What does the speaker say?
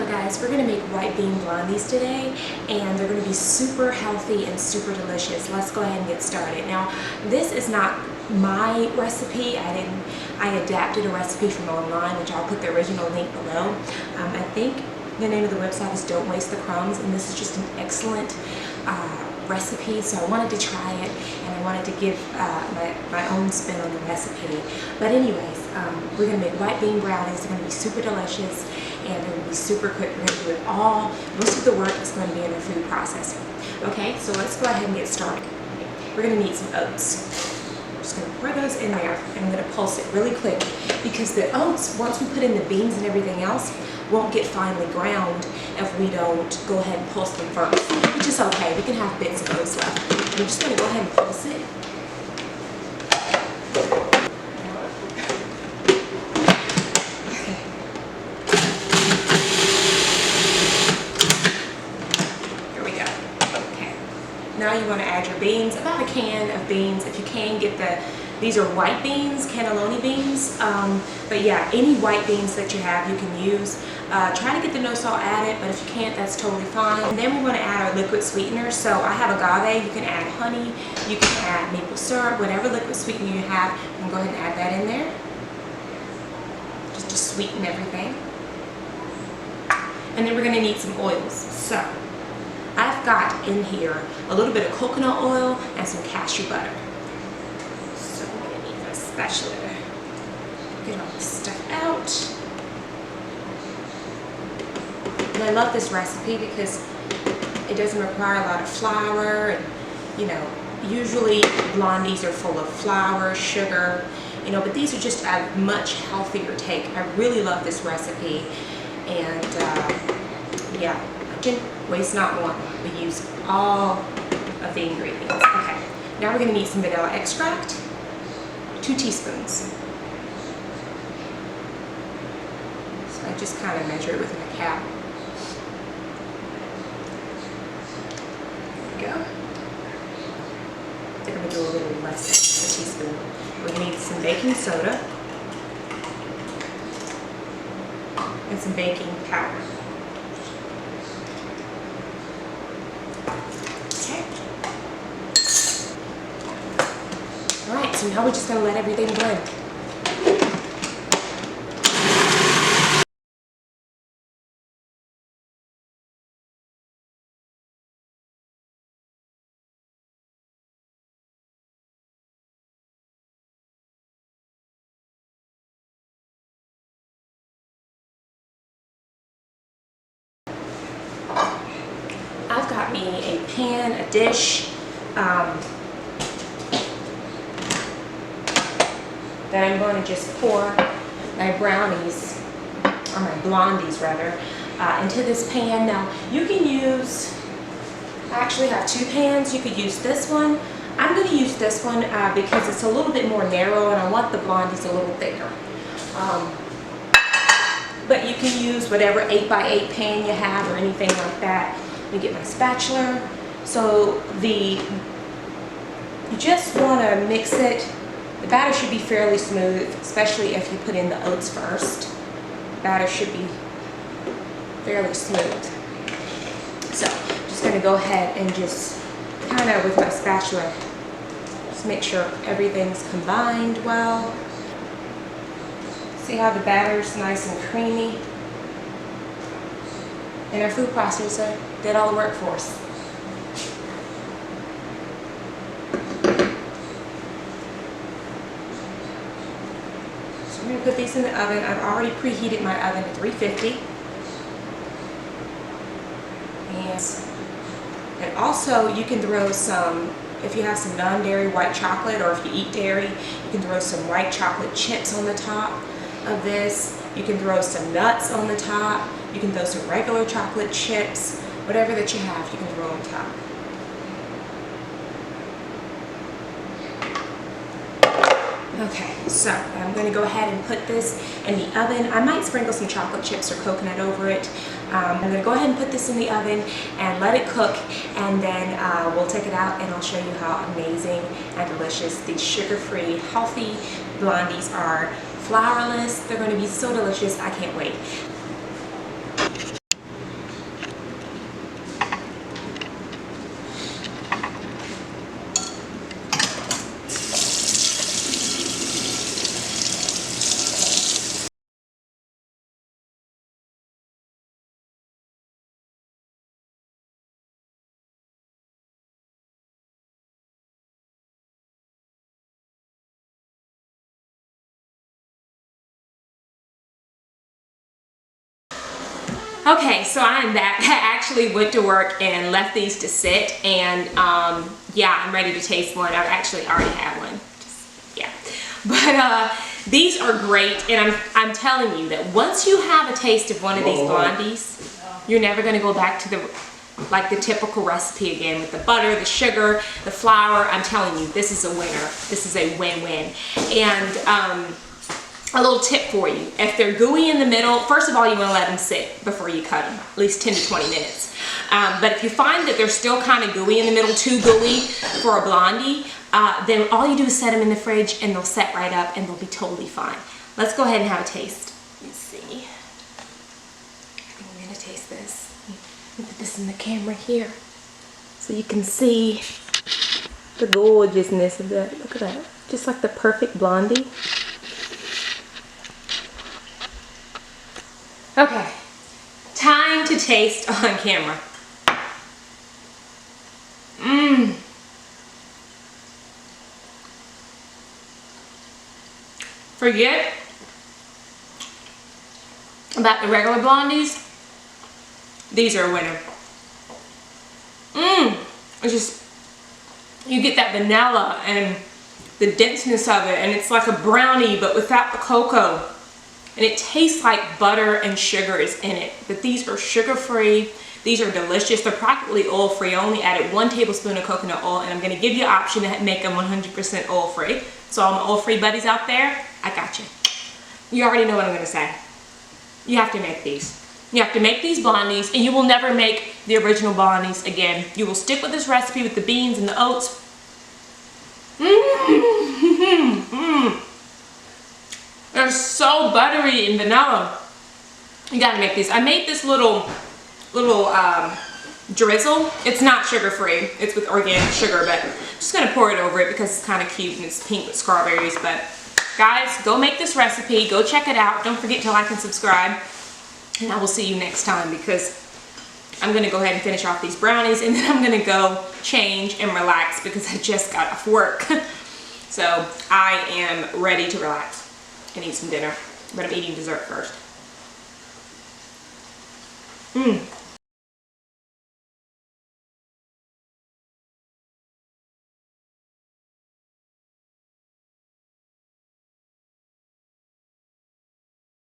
Alright guys, we're going to make white bean blondies today, and they're going to be super healthy and super delicious. Let's go ahead and get started. Now, this is not my recipe. I adapted a recipe from online, which I'll put the original link below. I think the name of the website is Don't Waste the Crumbs, and this is just an excellent recipe, so I wanted to try it, and I wanted to give my own spin on the recipe. But anyways, we're going to make white bean brownies. They're going to be super delicious, and they're going to be super quick. We're going to do it all. Most of the work is going to be in the food processing. Okay, so let's go ahead and get started. We're going to need some oats. I'm just going to pour those in there, and I'm going to pulse it really quick, because the oats, once we put in the beans and everything else, won't get finely ground if we don't go ahead and pulse them first, which is okay. We can have bits of oats left. I'm just going to go ahead and pulse it. Here we go. Okay. Now you want to add your beans, about a can of beans. If you can get these are white beans, cannelloni beans, but yeah, any white beans that you have you can use. Try to get the no salt added, but if you can't, that's totally fine. And then we want to add our liquid sweetener. So I have agave. You can add honey, you can add maple syrup, whatever liquid sweetener you have, you can go ahead and add that in there, just to sweeten everything. And then we're going to need some oils. So I've got in here a little bit of coconut oil and some cashew butter. So we're going to need a spatula to get all this stuff out. And I love this recipe because it doesn't require a lot of flour, and you know, usually blondies are full of flour, sugar, you know, but these are just a much healthier take. I really love this recipe, and yeah, waste not one. We use all of the ingredients. Okay, now we're going to need some vanilla extract, 2 teaspoons. So I just kind of measure it with my cap. Go. I think I'm going to do a little less than a teaspoon. We're going to need some baking soda and some baking powder. Okay. Alright, so now we're just going to let everything blend. I've got me a pan, a dish, that I'm going to just pour my brownies, or my blondies rather, into this pan. Now you can use, I actually have 2 pans. You could use this one. I'm going to use this one because it's a little bit more narrow, and I want the blondies a little thicker. But you can use whatever 8x8 pan you have or anything like that. Let me get my spatula. So you just want to mix it. The batter should be fairly smooth, especially if you put in the oats first. The batter should be fairly smooth. So I'm just going to go ahead and just kind of with my spatula, just make sure everything's combined well. See how the batter's nice and creamy? And our food processor did all the work for us. So I'm going to put these in the oven. I've already preheated my oven to 350. And also you can throw some, if you have some non-dairy white chocolate, or if you eat dairy, you can throw some white chocolate chips on the top of this. You can throw some nuts on the top. You can throw some regular chocolate chips. Whatever that you have, you can throw on top. Okay, so I'm going to go ahead and put this in the oven. I might sprinkle some chocolate chips or coconut over it. I'm going to go ahead and put this in the oven and let it cook, and then we'll take it out and I'll show you how amazing and delicious these sugar-free, healthy blondies are. Flourless, they're going to be so delicious. I can't wait. Okay, so I'm back. I actually went to work and left these to sit, and yeah, I'm ready to taste one. I've actually already had one. Yeah, but these are great, and I'm telling you that once you have a taste of one of these Blondies, you're never going to go back to the typical recipe again with the butter, the sugar, the flour. I'm telling you, this is a winner. This is a win-win. And a little tip for you: if they're gooey in the middle, first of all, you want to let them sit before you cut them, at least 10 to 20 minutes. But if you find that they're still kind of gooey in the middle, too gooey for a Blondie, then all you do is set them in the fridge and they'll set right up and they'll be totally fine. Let's go ahead and have a taste. Let's see. I think I'm gonna taste this. Let me put this in the camera here so you can see the gorgeousness of that. Look at that. Just like the perfect Blondie. Okay, time to taste on camera. Forget about the regular Blondies. These are a winner. It's just, you get that vanilla and the denseness of it, and it's like a brownie but without the cocoa. And it tastes like butter and sugar is in it. But these are sugar-free. These are delicious. They're practically oil-free. I only added 1 tablespoon of coconut oil, and I'm going to give you an option to make them 100% oil-free. So all my oil-free buddies out there, I got you. You already know what I'm going to say. You have to make these. You have to make these Blondies, and you will never make the original Blondies again. You will stick with this recipe with the beans and the oats. They're so buttery and vanilla. You gotta make these. I made this little drizzle. It's not sugar-free. It's with organic sugar, but I'm just gonna pour it over it because it's kind of cute and it's pink with strawberries. But guys, go make this recipe. Go check it out. Don't forget to like and subscribe. And I will see you next time, because I'm gonna go ahead and finish off these brownies, and then I'm gonna go change and relax because I just got off work. So I am ready to relax and eat some dinner, but I'm eating dessert first.